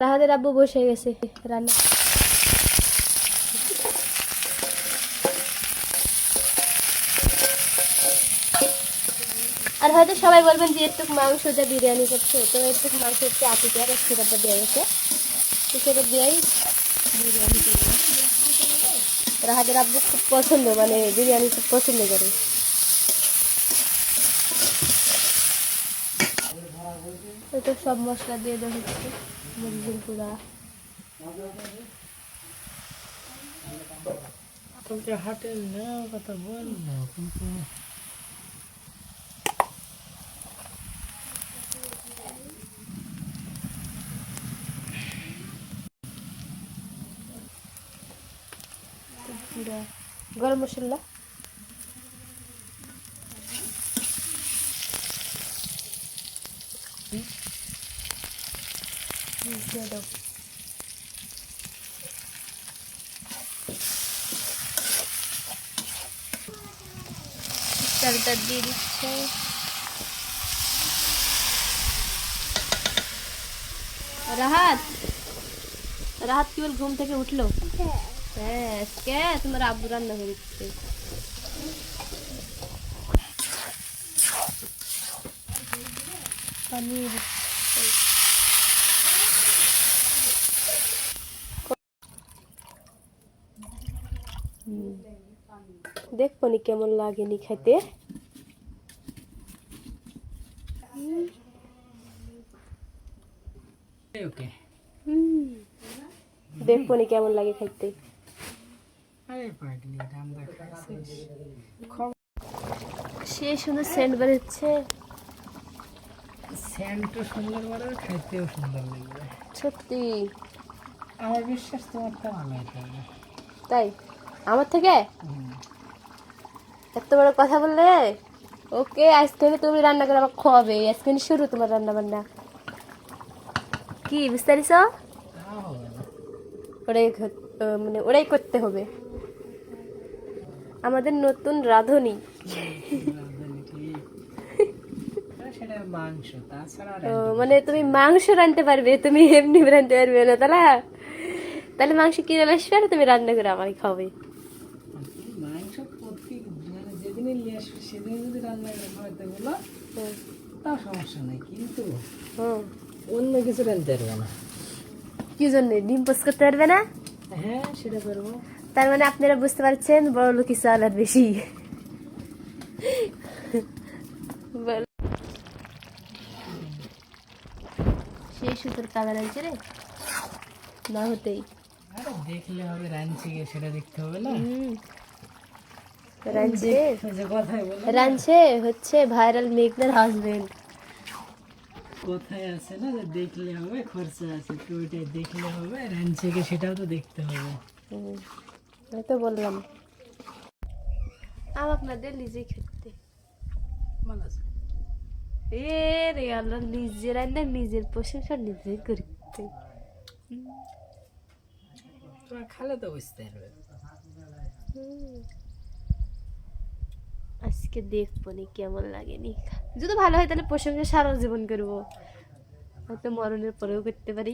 রাহাদের আব্বু বসে গেছে রান্না। আর হয়তো সবাই বলবেন যে একটু মাংস দিয়ে বিরিয়ানি করছে, তো একটু মাংস হচ্ছে আটিকে আর সেটা দেওয়া গেছে, তো সেটা দিয়েই বিরিয়ানি করবো। রাহাদের আব্বু খুব পছন্দ, মানে বিরিয়ানি খুব পছন্দ করে। তো সব মশলা দিয়ে দেওয়া হচ্ছে, মরিচের গুঁড়া। তোকে হাটের নেওয়ার কথা বললো, কিন্তু গরম মশলা, দিয়ে দাও। চালটা দিয়ে দিচ্ছে। রাহাত রাহাত কি বল ঘুম থেকে উঠলো? হ্যাঁ, আজকে তোমার আব্বু রান্না করে দিচ্ছে। পনির দেখবো নি কেমন লাগেনি খাইতে। ওকে দেখবো নি কেমন লাগে খাইতে। আরে পাগলি রান্না খাইছিস? সে সুন্দর সেন্ট বেরোচ্ছে। স্যান্ডও সুন্দর করে, খাইতেও সুন্দর লাগবে। সত্যি আমার বিশ্বাস তোমারটা ভালো হবে। তাই? আমার থেকে এত বড় কথা বললে? ওকে, আজকে তুমি রান্না করে আমাকে খাওয়াবে। আজকে শুরু তোমার রান্না বান্না। কি বুঝতে পারিস? তা হবে না। ওটাই মানে ওটাই করতে হবে। আমাদের নতুন রাঁধুনি। সেটা মাংস, তাছাড়া মানে তুমি মাংস রাঁধতে পারবে, তুমি এমনি রাঁধতে পারবে না? তাহলে মাংস কিনে আসবে আর তুমি রান্না করে আমাকে খাওয়াবে। মাংস প্রতি মানে যেদিনই নিয়ে আসবে সেদিন যদি রান্না করে খাওয়াতে বলো তাও সমস্যা নেই, কিন্তু অন্য কিছু রাঁধতে পারবে না। কি জন্য? ডিম পোস্ট করতে পারবে না? হ্যাঁ, সেটা পারবো। তার মানে আপনারা বুঝতে পারছেন বড় লোকই চাল আর বেশি। সেই সুতোর কাদা লাগছে রে, না হতেই। আরে দেখলে হবে, রাঁধছে কে সেটা দেখতে হবে না। রাঁধছে যে কথায় বলে না, রাঁধছে হচ্ছে ভাইরাল মেঘনার হাজবেন্ড। কথায় আছে না যে দেখলে হবে খরচা আছে, তো ওইটাই দেখলে হবে, রাঁধছে কে সেটাও তো দেখতে হবে। আমি তো বললাম আমাকে না দিয়ে নিজেই খেতে। ভালো আছে। এ রে আল্লাহ, নিজের রান্না নিজের প্রশংসা নিজেই করতে। তোরা খালে তো বুঝতে পারবে। আজকে দেখবো নি কেমন লাগেনি। যদি ভালো হয় তাহলে প্রশংসা সারা জীবন করবো, হয়তো মরণের পরেও করতে পারি।